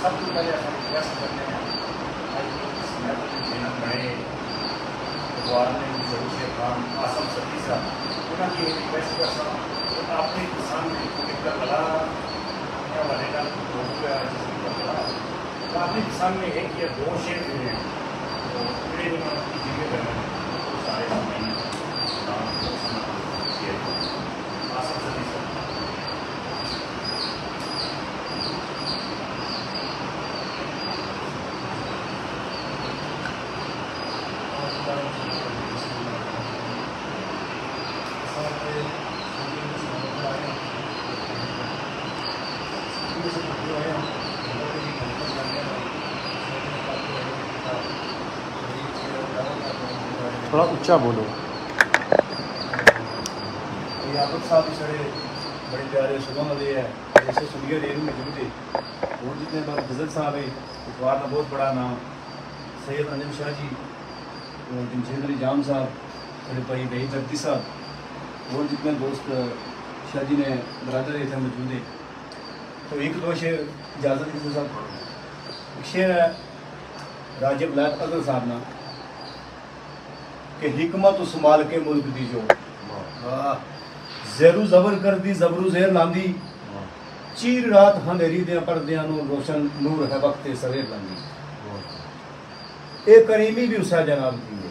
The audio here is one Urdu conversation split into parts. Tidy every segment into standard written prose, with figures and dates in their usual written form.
سب تو پہلے ریکویسٹ کرنے ہیں بڑے اخبار نے ضرور سے خان آسم ستی صاحب انہوں کی ریکویسٹ کر سکتا اپنے کسان میں بلا والے کا جس کی بلا تو اپنے کسان میں ایک یا دو شیر جو ہیں تو پورے کی جگہ کرنا ہے سارے آسم ستی صاحب تھوڑا اونچا بولو. یاقوب صاحب بھی سڑے بڑے پیارے صبح والے ہے جیسے سنیا ریل میں جمتے اور جتنے بار غزل صاحب ہے اخبار کا بہت بڑا نام سید انجم شاہ جی جمشید علی جام صاحب میرے بھائی بھائی ترتی صاحب اور جتنے دوست شاہ جی نے برادر تھے موجود ہے تو ایک دو شعر اجازت کی صاحب ایک شعر ہے راجب لائق اظہر صاحب نا کہ حکمت سنبھال کے ملک دی جو زیرو زبر کر دی زبرو زیر لاندی چیر رات ہندیری دیا پردیاں نو روشن نور ہے وقت سویر لاندی اے کریمی بھی اسے جناب دی ہے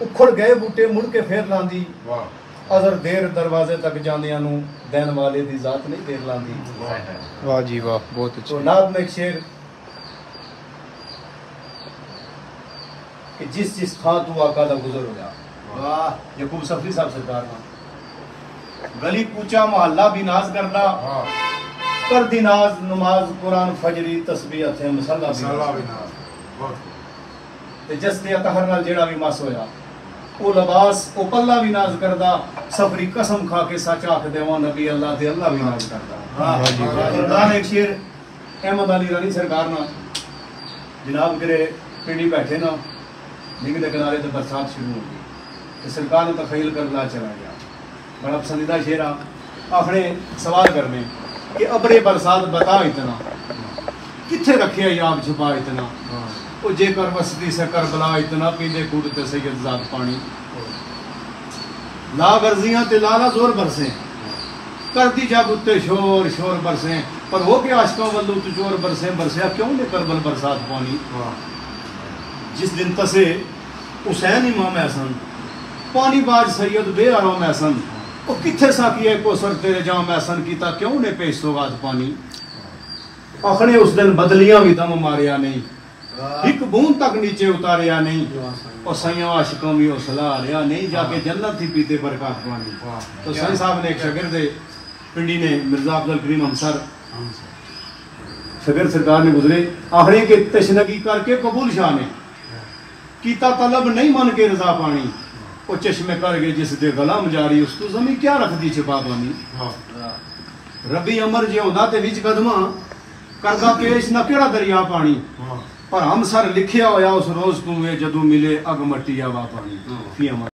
اکھڑ گئے بوٹے مڑ کے پھیر لاندی اظہر دیر دروازے تک جاندیاں نو دین والے دی ذات نہیں دیر لاندی. واہ جی واہ بہت اچھا. تو نعت میں ایک شعر کہ جس جس خاں تو آقا دا گزر ہو جا یعقوب صفری صاحب سرکار کا گلی کوچا محلہ بھی ناز کرنا کر دی ناز نماز قرآن فجری تسبیح اتھے مسلح بھی ناز جس نے اطہر نال جیڑا بھی مس ہویا او لباس او پلہ بھی ناز کردہ سفری قسم کھا کے سچ آکھ دیوان نبی اللہ دے اللہ بھی ناز کردہ. قرآن ایک شیر احمد علی رانی سرکار نا جناب کرے پنڈی بیٹھے نا نگہ دے کنارے تے برسات شروع ہو گئی سرکار نے تخیل کر لا چلا گیا بڑا پسندیدہ شعر آخری سوال کرنے کہ ابرے برسات بتا اتنا کتھے رکھے یاب چھپا اتنا وہ جے کر وسطی سے کربلا اتنا پیندے کودتے سید ذات پانی لا غرزیاں تے لالا زور برسیں کر دی جب اتے شور شور برسیں پر ہو کے عاشقوں والو تو چور برسیں برسیا کیوں نے کربل برسات پانی جس دن تسے حسین امام احسن پانی باج سید بے آرام احسن وہ کتھے ساکی ہے کو سر تیرے جام احسن کیتا کیوں نے پیش سوگات پانی آخری اس دن بدلیاں بھی دم ماریا نہیں ایک بون تک نیچے اتاریا نہیں اور سیاں عاشقوں بھی حوصلہ آریا نہیں جا کے جنت ہی پیتے برکات پانی. تو سائیں صاحب نے ایک شاگرد پنڈی نے مرزا عبدالکریم ہمسر شاگرد سرکار نے گزرے آخری کے تشنگی کر کے قبول شاہ نے کیتا طلب نہیں من کے رضا پانی وہ چشمے کر گئے جس دے غلام جاری اس تو زمین کیا رکھ دی چھپا پانی. ربی امر جے ہوندہ تے وچ قدمہ کردہ پیش نہ کیڑا دریا پانی پر ہم سر لکھیا ہویا اس روز تمہیں جدو ملے اگ مٹی آوا پانی.